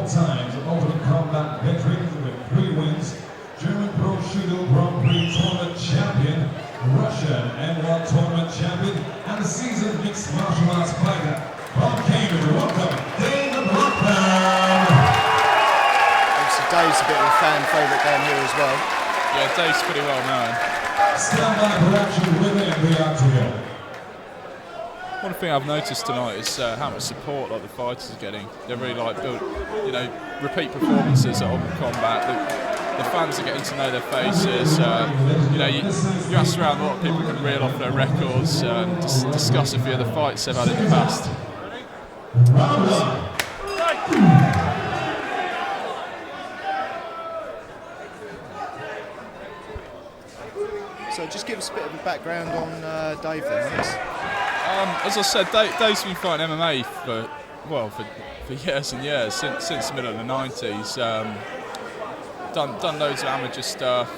4 times Ultimate Combat veteran with 3 wins, German Pro Judo Grand Prix Tournament Champion, Russian M1 Tournament Champion, and the seasoned mixed martial arts fighter from Cambridge. Welcome, Dave McLaughlin. Obviously Dave's a bit of a fan favourite down here as well. Yeah, Dave's pretty well known. Stand by for action within the octagon. One thing I've noticed tonight is how much support like the fighters are getting. They're really like repeat performances at Ultimate Combat. The fans are getting to know their faces. You ask around, a lot of people can reel off their records and discuss a few of the fights they've had in the past. So just give us a bit of a background on Dave then, Alex. As I said, Dave's been fighting MMA for years and years, since the middle of the 90s. Done loads of amateur stuff,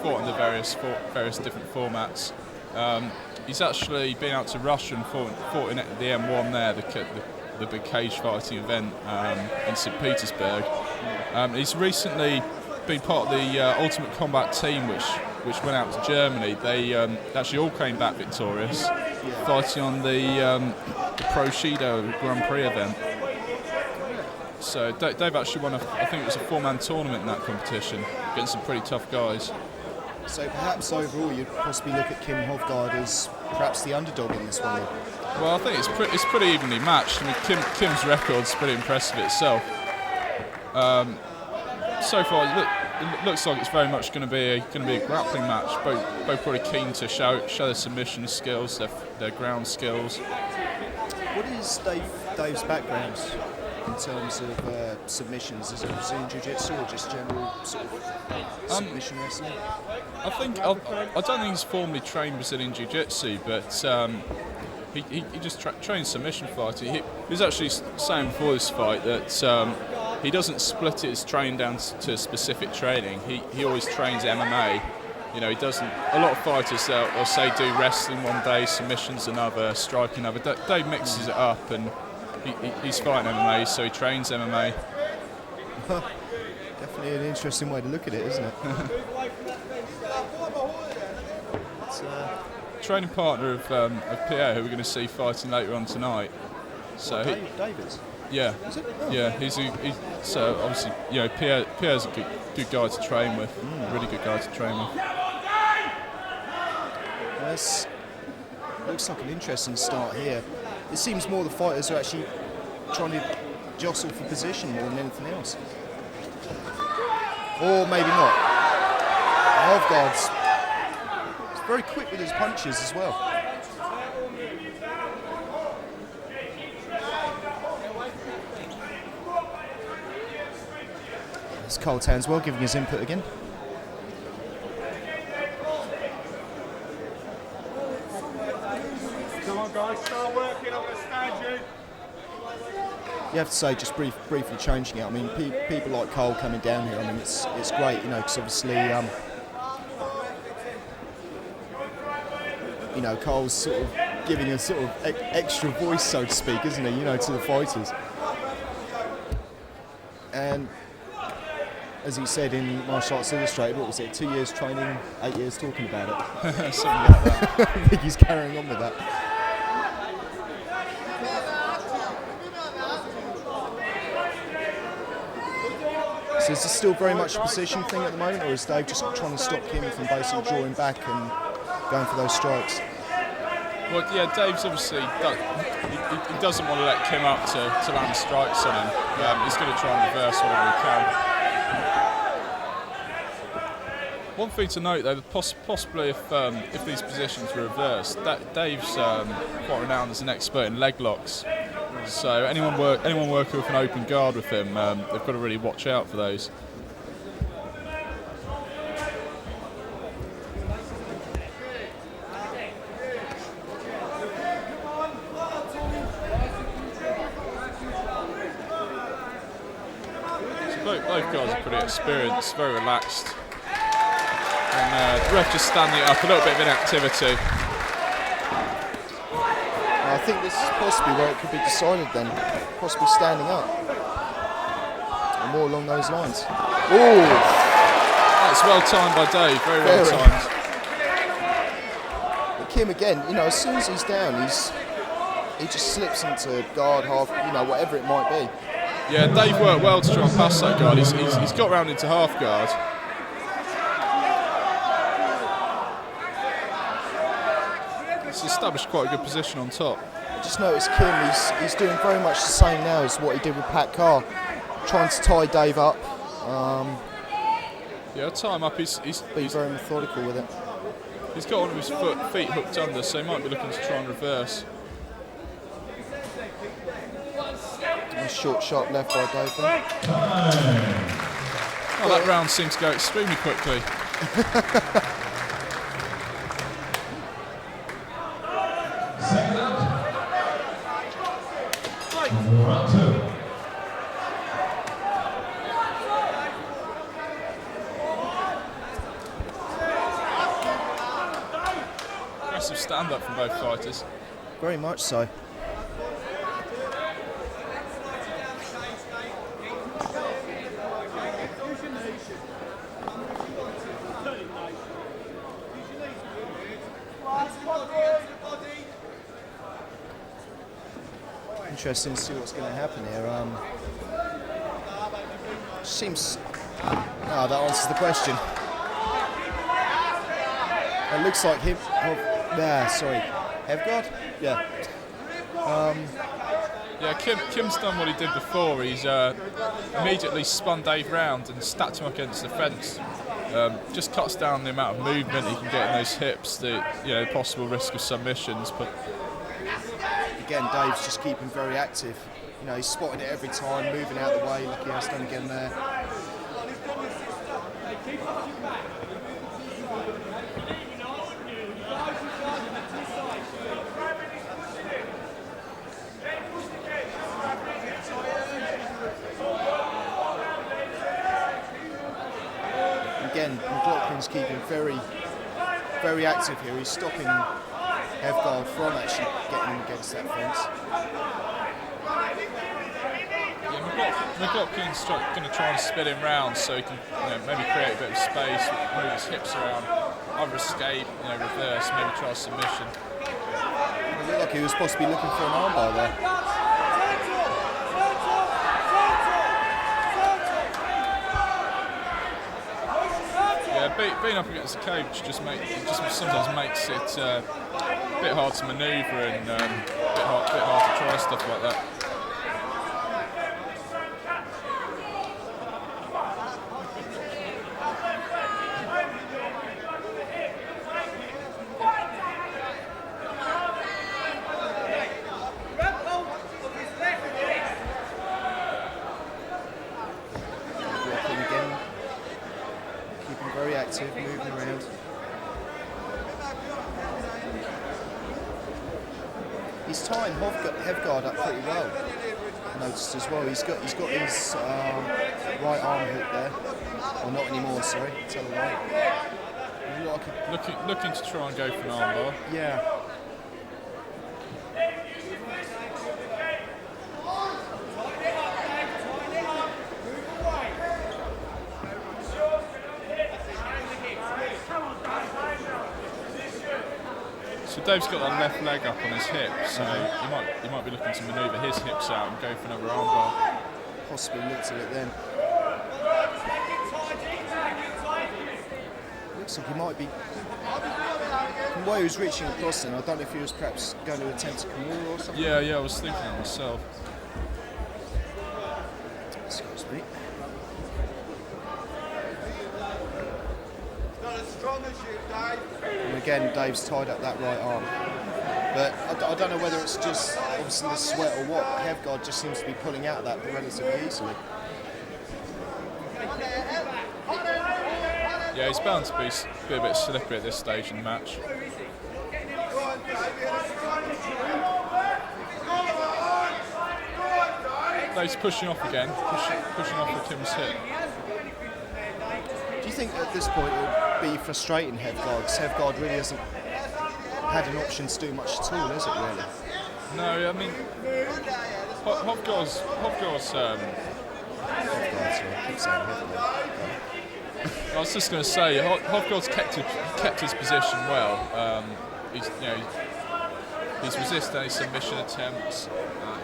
fought in the various different formats. He's actually been out to Russia and fought in the M1 there, the big cage fighting event in St. Petersburg. He's recently been part of the Ultimate Combat team, which went out to Germany. They actually all came back victorious, fighting on the Pro Judo Grand Prix event. So Dave actually won I think it was a 4-man tournament in that competition against some pretty tough guys. So perhaps overall you'd possibly look at Kim Hovgaard as perhaps the underdog in this one. Well, I think it's pretty evenly matched. I mean, Kim's record's pretty impressive itself. So far, it looks like it's very much going to be a grappling match. Both probably keen to show their submission skills, their ground skills. What is Dave's background in terms of submissions? Is it Brazilian Jiu-Jitsu or just general sort of submission wrestling? I don't think he's formally trained Brazilian Jiu-Jitsu, but he just trains submission fighting. He was actually saying before this fight that he doesn't split his training down to specific training. He always trains MMA. He doesn't. A lot of fighters they'll say do wrestling one day, submissions another, striking another. Dave mixes it up, and he's fighting MMA, so he trains MMA. Definitely an interesting way to look at it, isn't it? Training partner of Pierre, who we're going to see fighting later on tonight. So David's. Yeah, is it? Oh. Yeah. So obviously, Pierre's a good guy to train with. Really good guy to train with. This looks like an interesting start here. It seems more the fighters are actually trying to jostle for position more than anything else. Or maybe not. Hovgaard's very quick with his punches as well. It's Carl Tanswell giving his input again. Come on guys, start working, I'm going to stand you. You have to say, just briefly changing it. I mean, people like Cole coming down here. I mean, it's great, because obviously, Cole's sort of giving a sort of extra voice, so to speak, isn't he? To the fighters. And as he said in Martial Arts Illustrated, what was it? 2 years training, 8 years talking about it. Something like that. I think he's carrying on with that. So is this still very much a position thing at the moment, or is Dave just trying to stop Kim from basically drawing back and going for those strikes? Well, yeah, Dave's obviously he doesn't want to let Kim up to land strikes on him. He's going to try and reverse whatever he can. One thing to note, though, possibly if these positions were reversed, Dave's quite renowned as an expert in leg locks. So anyone working with an open guard with him, they've got to really watch out for those. So both guys are pretty experienced, very relaxed. And the ref just standing up, a little bit of inactivity. I think this is possibly where it could be decided then, possibly standing up. more along those lines. Oh, That's well timed by Dave, very well timed. But Kim again, you know, as soon as he's down, he just slips into guard, half, you know, whatever it might be. Yeah, Dave worked well to try and pass that guard. He's got round into half guard. He's established quite a good position on top. I just noticed Kim, he's doing very much the same now as what he did with Pat Carr, trying to tie Dave up. Yeah, tie him up. He's very methodical with it. He's got one of his feet hooked under, so he might be looking to try and reverse. A short shot left by Dave there. Oh, that round seemed to go extremely quickly. Second up. Round 2. Aggressive stand-up from both fighters. Very much so. Interesting to see what's going to happen here. Seems. No, that answers the question. It looks like him. Sorry. Hovgaard? Yeah. Yeah, Kim's done what he did before. He's immediately spun Dave round and stacked him up against the fence. Just cuts down the amount of movement he can get in those hips, the possible risk of submissions. But again, Dave's just keeping very active. You know, he's spotting it every time, moving out of the way like he has done again there. Again, McLaughlin's keeping very, very active here. He's stopping Hovgaard from actually getting him against that fence. Yeah, McLaughlin's going to try and spin him round so he can maybe create a bit of space, move his hips around, either escape, reverse, maybe try a submission. It looked like he was possibly looking for an armbar there. Being up against the cage just sometimes makes it a bit hard to manoeuvre and a bit hard to try stuff like that. Moving around. He's tying Hovgaard up pretty well. I noticed as well. He's got his right arm hook there. Well, not anymore. Sorry, tell a lie. Looking to try and go for an armbar. Yeah. So Dave's got that left leg up on his hip, so he might be looking to manoeuvre his hips out and go for another armbar. Possibly looked at it then. Looks like he might be. From where he was reaching across then, I don't know if he was perhaps going to attempt a Kimura or something. Yeah, I was thinking that myself. Excuse me. And again, Dave's tied up that right arm. But I don't know whether it's just obviously the sweat or what, but Hovgaard just seems to be pulling out of that relatively easily. Yeah, he's bound to be a bit slippery at this stage in the match. Dave's pushing off again, pushing off with Kim's hip. Do you think at this point it would be frustrating Hovgaard, because Hovgaard really hasn't had an option to do much at all, has it really? No, I mean, Hovgaard's Hovgaard, so I keep saying Hovgaard. I was just going to say, Hovgaard's kept his position well. He's resisted any submission attempts.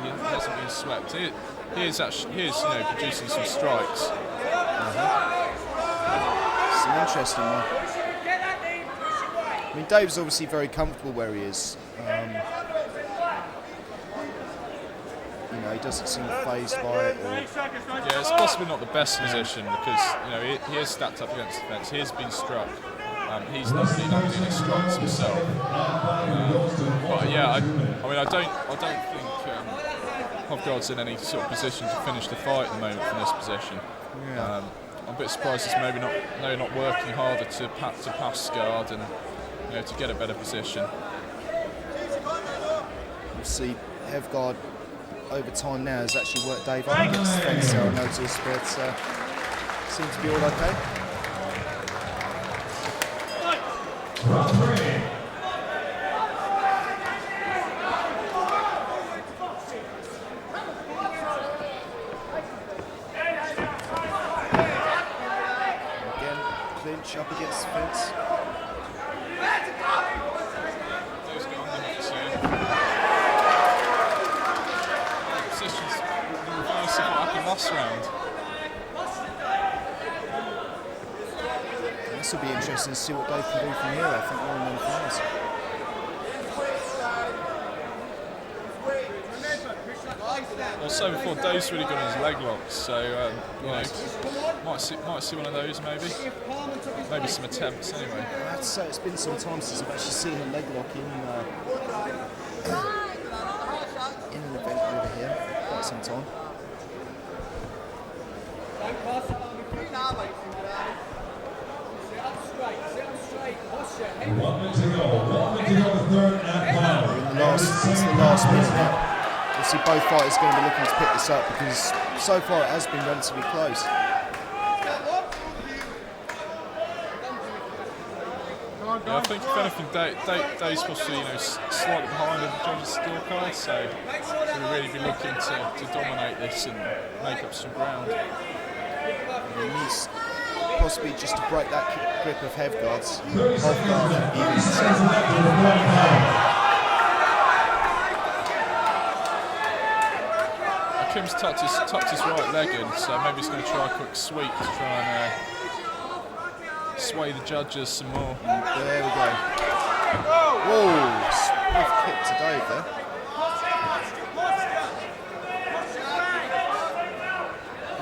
He hasn't been swept. He is producing some strikes. It's an interesting one. I mean, Dave's obviously very comfortable where he is. He doesn't seem fazed by it. Yeah, it's possibly not the best position because he is stacked up against the fence. He has been struck. He's not been any strikes himself. But yeah, I don't think Hovgaard's in any sort of position to finish the fight at the moment from this position. Yeah. I'm a bit surprised he's maybe not working harder to pass guard and to get a better position. Obviously, Hovgaard over time now has actually worked Dave up against the fence, so I noticed, but seems to be all okay. Round 3. Again, clinch up against the fence. Last round. This will be interesting to see what Dave can do from here. I think one of them Also, before Dave's really got his leg locks, so might see one of those maybe some attempts anyway. I have to say it's been some time since I've actually seen a leg lock in an event over here. Quite some time. 1 minute to go. 1 minute to go, the third and final. It's the last minute now. Obviously, both fighters are going to be looking to pick this up because so far it has been relatively close. Yeah, I think if anything, Dave's possibly slightly behind the judges' scorecard, so we'll really be looking to dominate this and make up some ground. He needs possibly just to break that grip of Hovgaard's. Kim's tucked his right leg in, so maybe he's going to try a quick sweep to try and sway the judges some more. There we go. Whoa, swift kick to Dave there.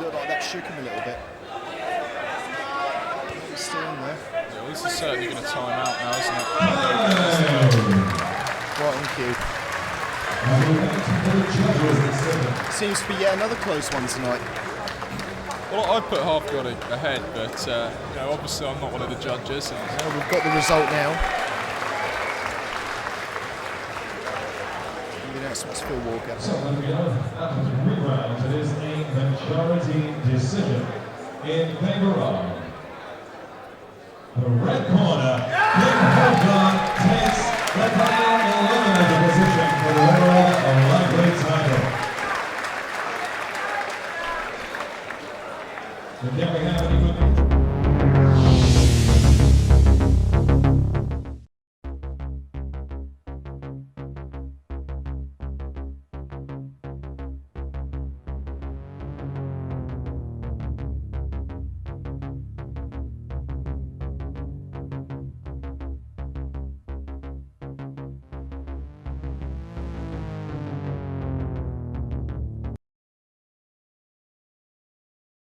Looked like that shook him a little bit. He's still in there. Yeah, well, this is certainly going to time out now, isn't it? Right on cue. Seems to be yet another close one tonight. Well, I put Hovgaard ahead, but obviously I'm not one of the judges. Well, we've got the result now. The announcement's Phil Walker. So after 3 rounds, it is a majority decision in favor of the red corner.